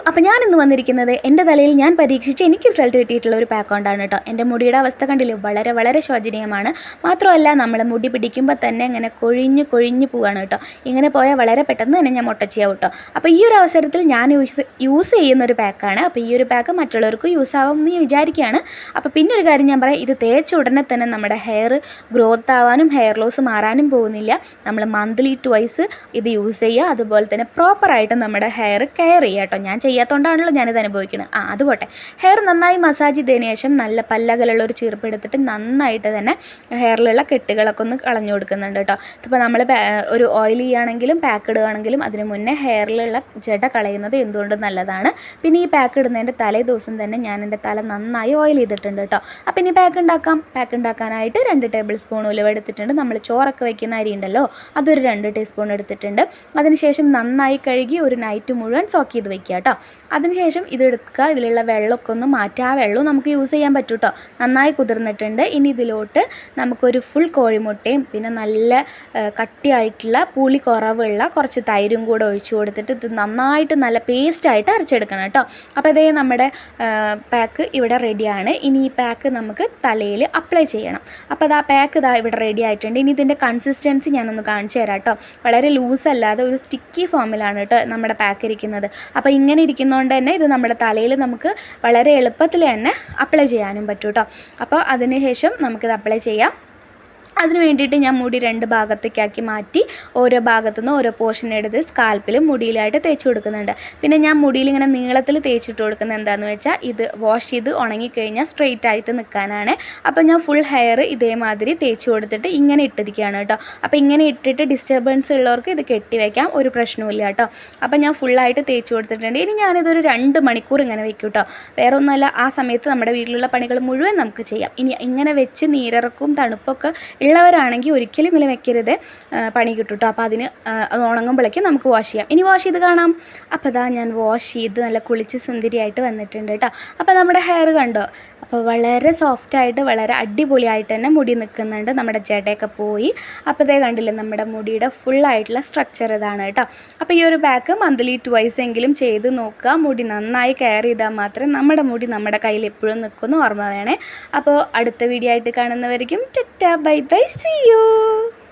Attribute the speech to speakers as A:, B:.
A: അപ്പോൾ ഞാൻ ഇന്ന് വന്നിരിക്കുന്നത് എൻ്റെ തലയിൽ ഞാൻ പരീക്ഷിച്ച് എനിക്ക് റിസൾട്ട് കിട്ടിയിട്ടുള്ള ഒരു പാക്ക് കൊണ്ടാണ് കേട്ടോ. എൻ്റെ മുടിയുടെ അവസ്ഥ കണ്ടില്ലേ, വളരെ വളരെ ശോചനീയമാണ്. മാത്രമല്ല നമ്മൾ മുടി പിടിക്കുമ്പോൾ തന്നെ ഇങ്ങനെ കൊഴിഞ്ഞ് പോവുകയാണ് കേട്ടോ. ഇങ്ങനെ പോയാൽ വളരെ പെട്ടെന്ന് തന്നെ ഞാൻ മുട്ടച്ചിയാവും കേട്ടോ. അപ്പോൾ ഈ ഒരു അവസരത്തിൽ ഞാൻ യൂസ് ചെയ്യുന്ന ഒരു പാക്കാണ്. അപ്പോൾ ഈ ഒരു പാക്ക് മറ്റുള്ളവർക്ക് യൂസ് ആവും എന്ന് വിചാരിക്കുകയാണ്. അപ്പോൾ പിന്നെ ഒരു കാര്യം ഞാൻ പറയാം, ഇത് തേച്ച ഉടനെ തന്നെ നമ്മുടെ ഹെയർ ഗ്രോത്ത് ആവാനും ഹെയർ ലോസ് മാറാനും പോകുന്നില്ല. നമ്മൾ മന്ത്ലി ട്വൈസ് ഇത് യൂസ് ചെയ്യുക. അതുപോലെ തന്നെ പ്രോപ്പറായിട്ട് നമ്മുടെ ഹെയർ കെയർ ചെയ്യുക കേട്ടോ. ഞാൻ ചെയ്യാത്തതുകൊണ്ടാണല്ലോ ഞാനിത് അനുഭവിക്കുന്നത്. അത് പോട്ടെ. ഹെയർ നന്നായി മസാജ് ചെയ്തതിന് ശേഷം നല്ല പല്ലകലുള്ള ഒരു ചീർപ്പ് എടുത്തിട്ട് നന്നായിട്ട് തന്നെ ഹെയറിലുള്ള കെട്ടുകളൊക്കെ ഒന്ന് കളഞ്ഞു കൊടുക്കുന്നുണ്ട് കേട്ടോ. ഇതിപ്പോൾ നമ്മൾ ഒരു ഓയിൽ ചെയ്യുകയാണെങ്കിലും പാക്ക് ഇടുകയാണെങ്കിലും അതിന് മുന്നേ ഹെയറിലുള്ള ജട കളയുന്നത് എന്തുകൊണ്ടും നല്ലതാണ്. പിന്നെ ഈ പാക്ക് ഇടുന്നതിൻ്റെ തലേ ദിവസം തന്നെ ഞാൻ എൻ്റെ തല നന്നായി ഓയിൽ ചെയ്തിട്ടുണ്ട് കേട്ടോ. അപ്പം ഇനി പാക്ക് ഉണ്ടാക്കാനായിട്ട് 2 ടേബിൾ സ്പൂൺ ഉലുവ എടുത്തിട്ടുണ്ട്. നമ്മൾ ചോറൊക്കെ വയ്ക്കുന്ന അരി ഉണ്ടല്ലോ, അതൊരു 2 ടീസ്പൂൺ എടുത്തിട്ടുണ്ട്. അതിനുശേഷം നന്നായി കഴുകി ഒരു നൈറ്റ് മുഴുവൻ സോക്ക് ചെയ്ത് വെക്കുക കേട്ടോ. അതിനുശേഷം ഇതെടുക്കുക, ഇതിലുള്ള വെള്ളമൊക്കെ ഒന്ന് മാറ്റുക. ആ വെള്ളവും നമുക്ക് യൂസ് ചെയ്യാൻ പറ്റും കേട്ടോ. നന്നായി കുതിർന്നിട്ടുണ്ട്. ഇനി ഇതിലോട്ട് നമുക്കൊരു ഫുൾ കോഴിമുട്ടയും പിന്നെ നല്ല കട്ടിയായിട്ടുള്ള പുളി കുറവുള്ള കുറച്ച് തൈരും കൂടെ ഒഴിച്ചു കൊടുത്തിട്ട് ഇത് നന്നായിട്ട് നല്ല പേസ്റ്റായിട്ട് അരച്ചെടുക്കണം കേട്ടോ. അപ്പോൾ ഇതേ നമ്മുടെ പാക്ക് ഇവിടെ റെഡിയാണ്. ഇനി ഈ പാക്ക് നമുക്ക് തലയിൽ അപ്ലൈ ചെയ്യണം. അപ്പോൾ അത് ആ പാക്ക് ഇതാ ഇവിടെ റെഡി ആയിട്ടുണ്ട്. ഇനി ഇതിൻ്റെ കൺസിസ്റ്റൻസി ഞാനൊന്ന് കാണിച്ചു തരാം കേട്ടോ. വളരെ ലൂസല്ലാതെ ഒരു സ്റ്റിക്കി ഫോമിലാണ് കേട്ടോ നമ്മുടെ പാക്ക് ഇരിക്കുന്നത്. അപ്പോൾ ഇങ്ങനെ ഇരിക്കുന്നതുകൊണ്ട് തന്നെ ഇത് നമ്മുടെ തലയിൽ നമുക്ക് വളരെ എളുപ്പത്തിൽ തന്നെ അപ്ലൈ ചെയ്യാനും പറ്റും കേട്ടോ. അപ്പോൾ അതിന് ശേഷം നമുക്കിത് അപ്ലൈ ചെയ്യാം. അതിന് വേണ്ടിയിട്ട് ഞാൻ മുടി 2 ഭാഗത്തേക്കാക്കി മാറ്റി ഓരോ ഭാഗത്തു നിന്ന് ഓരോ പോർഷൻ എടുത്ത് സ്കാൽപ്പിലും മുടിയിലായിട്ട് തേച്ച് കൊടുക്കുന്നുണ്ട്. പിന്നെ ഞാൻ മുടിയിൽ ഇങ്ങനെ നീളത്തിൽ തേച്ചിട്ട് കൊടുക്കുന്നത് എന്താണെന്ന് വെച്ചാൽ ഇത് വാഷ് ചെയ്ത് ഉണങ്ങിക്കഴിഞ്ഞാൽ സ്ട്രെയിറ്റ് ആയിട്ട് നിൽക്കാനാണ്. അപ്പോൾ ഞാൻ ഫുൾ ഹെയർ ഇതേമാതിരി തേച്ച് കൊടുത്തിട്ട് ഇങ്ങനെ ഇട്ടിരിക്കുകയാണ് കേട്ടോ. അപ്പോൾ ഇങ്ങനെ ഇട്ടിട്ട് ഡിസ്റ്റർബൻസ് ഉള്ളവർക്ക് ഇത് കെട്ടി വയ്ക്കാം, ഒരു പ്രശ്നവുമില്ല കേട്ടോ. അപ്പോൾ ഞാൻ ഫുള്ളായിട്ട് തേച്ച് കൊടുത്തിട്ടുണ്ട്. ഇനി ഞാനിതൊരു 2 മണിക്കൂർ ഇങ്ങനെ വെക്കും കേട്ടോ. വേറെ ഒന്നുമല്ല, ആ സമയത്ത് നമ്മുടെ വീട്ടിലുള്ള പണികൾ മുഴുവൻ നമുക്ക് ചെയ്യാം. ഇനി ഇങ്ങനെ വെച്ച് നീരിറക്കും തണുപ്പൊക്കെ ഉള്ളവരാണെങ്കിൽ ഒരിക്കലും ഇങ്ങനെ വെക്കരുത്, പണി കിട്ടും കേട്ടോ. അപ്പോൾ അത് ഉണങ്ങുമ്പോഴേക്കും നമുക്ക് വാഷ് ചെയ്യാം. ഇനി വാഷ് ചെയ്ത് കാണാം. അപ്പോൾ അതാ ഞാൻ വാഷ് ചെയ്ത് നല്ല കുളിച്ച് സുന്ദരിയായിട്ട് വന്നിട്ടുണ്ട് കേട്ടോ. അപ്പോൾ നമ്മുടെ ഹെയർ കണ്ടോ, അപ്പോൾ വളരെ സോഫ്റ്റായിട്ട് വളരെ അടിപൊളിയായിട്ട് തന്നെ മുടി നിൽക്കുന്നുണ്ട്. നമ്മുടെ ജടയൊക്കെ പോയി. അപ്പോൾ ഇതേ കണ്ടില്ലേ, നമ്മുടെ മുടിയുടെ ഫുള്ളായിട്ടുള്ള സ്ട്രക്ചർ ഇതാണ് കേട്ടോ. അപ്പോൾ ഈ ഒരു പാക്ക് മന്ത്ലി ട്വൈസ് എങ്കിലും ചെയ്ത് നോക്കുക. മുടി നന്നായി കെയർ ചെയ്താൽ മാത്രമേ നമ്മുടെ മുടി നമ്മുടെ കയ്യിൽ എപ്പോഴും നിൽക്കുമെന്ന് ഓർമ്മ വേണേ. അപ്പോൾ അടുത്ത വീഡിയോ ആയിട്ട് കാണുന്നവരിക്കും tata bye bye, see you.